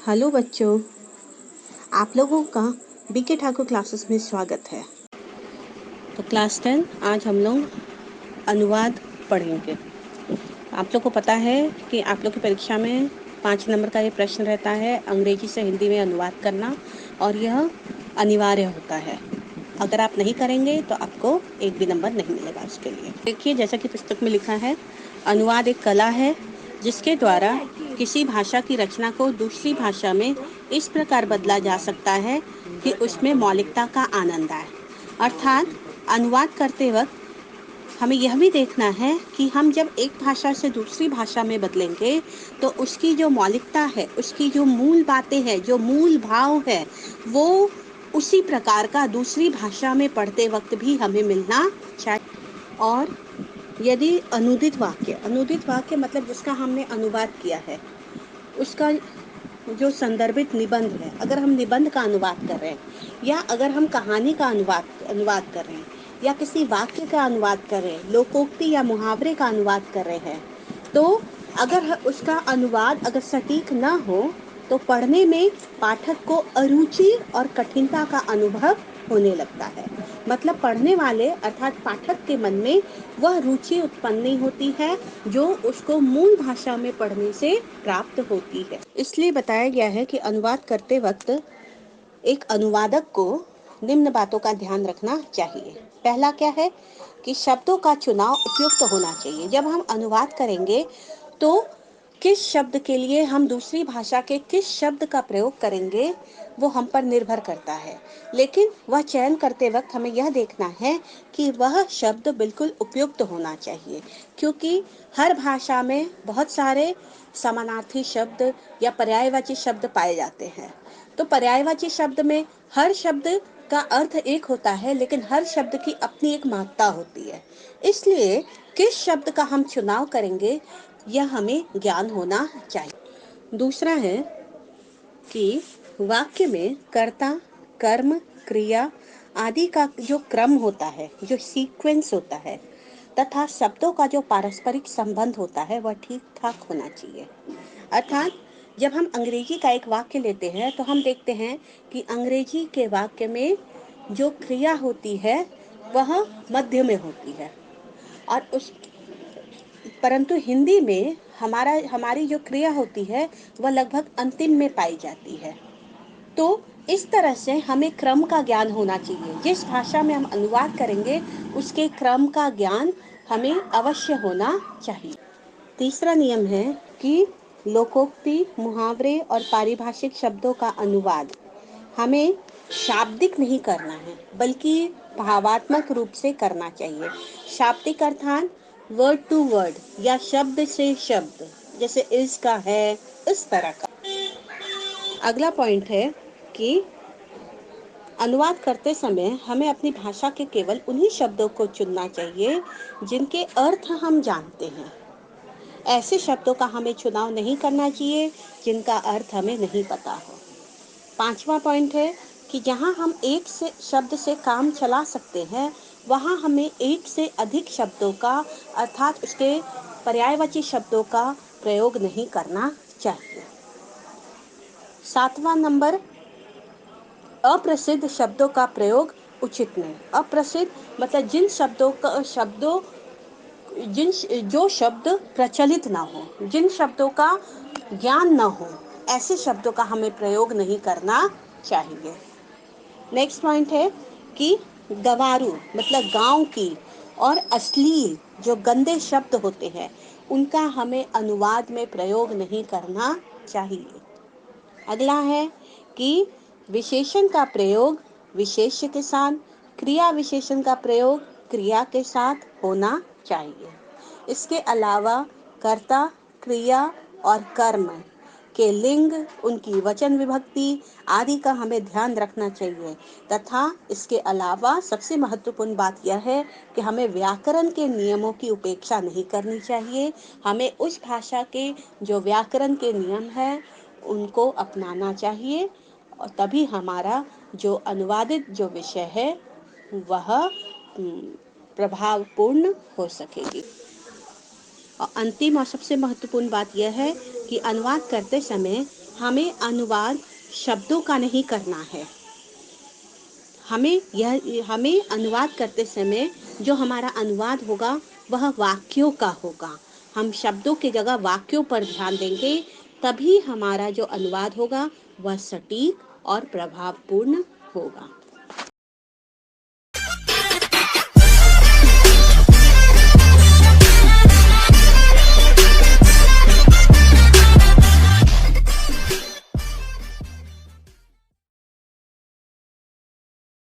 Hello बच्चों, आप लोगों का बीके ठाकुर क्लासेस में स्वागत है। तो क्लास 10 आज हम लोग अनुवाद पढ़ेंगे। आप लोग को पता है कि आप लोग की परीक्षा में 5 नंबर का ये प्रश्न रहता है, अंग्रेजी से हिंदी में अनुवाद करना, और यह अनिवार्य होता है। अगर आप नहीं करेंगे तो आपको एक भी नंबर नहीं मिलेगा उसके लिए। देखिए, जैसा कि पुस्तक में लिखा है, अनुवाद एक कला है जिसके द्वारा किसी भाषा की रचना को दूसरी भाषा में इस प्रकार बदला जा सकता है कि उसमें मौलिकता का आनंद आए। अर्थात अनुवाद करते वक्त हमें यह भी देखना है कि हम जब एक भाषा से दूसरी भाषा में बदलेंगे तो उसकी जो मौलिकता है, उसकी जो मूल बातें हैं, जो मूल भाव है, वो उसी प्रकार का दूसरी भाषा में पढ़ते वक्त भी हमें मिलना चाहिए। और यदि अनुदित वाक्य मतलब जिसका हमने अनुवाद किया है, उसका जो संदर्भित निबंध है, अगर हम निबंध का अनुवाद कर रहे हैं या अगर हम कहानी का अनुवाद कर रहे हैं या किसी वाक्य का अनुवाद कर रहे हैं, लोकोक्ति या मुहावरे का अनुवाद कर रहे हैं, तो अगर उसका अनुवाद अगर सटीक ना हो तो पढ़ने में पाठक को अरुचि और कठिनता का अनुभव होने लगता है। मतलब पढ़ने वाले अर्थात पाठक के मन में वह रुचि उत्पन्न नहीं होती है जो उसको मूल भाषा में पढ़ने से प्राप्त होती है। इसलिए बताया गया है कि अनुवाद करते वक्त एक अनुवादक को निम्न बातों का ध्यान रखना चाहिए। पहला क्या है कि शब्दों का चुनाव उपयुक्त होना चाहिए। जब हम अनुवाद करेंगे तो किस शब्द के लिए हम दूसरी भाषा के किस शब्द का प्रयोग करेंगे वो हम पर निर्भर करता है, लेकिन वह चयन करते वक्त हमें यह देखना है कि वह शब्द बिल्कुल उपयुक्त होना चाहिए, क्योंकि हर भाषा में बहुत सारे समानार्थी शब्द या पर्यायवाची शब्द पाए जाते हैं। तो पर्यायवाची शब्द में हर शब्द का अर्थ एक होता है, लेकिन हर शब्द की अपनी एक महत्ता होती है। इसलिए किस शब्द का हम चुनाव करेंगे यह हमें ज्ञान होना चाहिए। दूसरा है कि वाक्य में कर्ता, कर्म, क्रिया आदि का जो क्रम होता है, जो सीक्वेंस होता है, तथा शब्दों का जो पारस्परिक संबंध होता है वह ठीक ठाक होना चाहिए। अर्थात जब हम अंग्रेजी का एक वाक्य लेते हैं तो हम देखते हैं कि अंग्रेजी के वाक्य में जो क्रिया होती है वह मध्य में होती है, और उस परंतु हिंदी में हमारी जो क्रिया होती है वह लगभग अंतिम में पाई जाती है। तो इस तरह से हमें क्रम का ज्ञान होना चाहिए। जिस भाषा में हम अनुवाद करेंगे उसके क्रम का ज्ञान हमें अवश्य होना चाहिए। तीसरा नियम है कि लोकोक्ति, मुहावरे और पारिभाषिक शब्दों का अनुवाद हमें शाब्दिक नहीं करना है बल्कि भावात्मक रूप से करना चाहिए। शाब्दिक अर्थात वर्ड टू वर्ड या शब्द से शब्द, जैसे इस का है, इस तरह का। अगला पॉइंट है कि अनुवाद करते समय हमें अपनी भाषा के केवल उन्हीं शब्दों को चुनना चाहिए जिनके अर्थ हम जानते हैं। ऐसे शब्दों का हमें चुनाव नहीं करना चाहिए जिनका अर्थ हमें नहीं पता हो। पांचवा पॉइंट है कि जहां हम एक से शब्द से काम चला सकते हैं वहां हमें एक से अधिक शब्दों का अर्थात उसके पर्यायवाची शब्दों का प्रयोग नहीं करना चाहिए। सातवां नंबर, अप्रसिद्ध शब्दों का प्रयोग उचित नहीं। अप्रसिद्ध मतलब जो शब्द प्रचलित ना हो, जिन शब्दों का ज्ञान ना हो, ऐसे शब्दों का हमें प्रयोग नहीं करना चाहिए। नेक्स्ट पॉइंट है कि गवारू मतलब गांव की और अश्लील जो गंदे शब्द होते हैं उनका हमें अनुवाद में प्रयोग नहीं करना चाहिए। अगला है कि विशेषण का प्रयोग विशेष्य के साथ, क्रिया विशेषण का प्रयोग क्रिया के साथ होना चाहिए। इसके अलावा कर्ता, क्रिया और कर्म के लिंग, उनकी वचन विभक्ति आदि का हमें ध्यान रखना चाहिए। तथा इसके अलावा सबसे महत्वपूर्ण बात यह है कि हमें व्याकरण के नियमों की उपेक्षा नहीं करनी चाहिए। हमें उस भाषा के जो व्याकरण के नियम हैं उनको अपनाना चाहिए, और तभी हमारा जो अनुवादित जो विषय है वह प्रभावपूर्ण हो सकेगी। और अंतिम और सबसे महत्वपूर्ण बात यह है कि अनुवाद करते समय हमें अनुवाद शब्दों का नहीं करना है। हमें अनुवाद करते समय जो हमारा अनुवाद होगा वह वाक्यों का होगा। हम शब्दों की जगह वाक्यों पर ध्यान देंगे, तभी हमारा जो अनुवाद होगा वह सटीक और प्रभावपूर्ण होगा।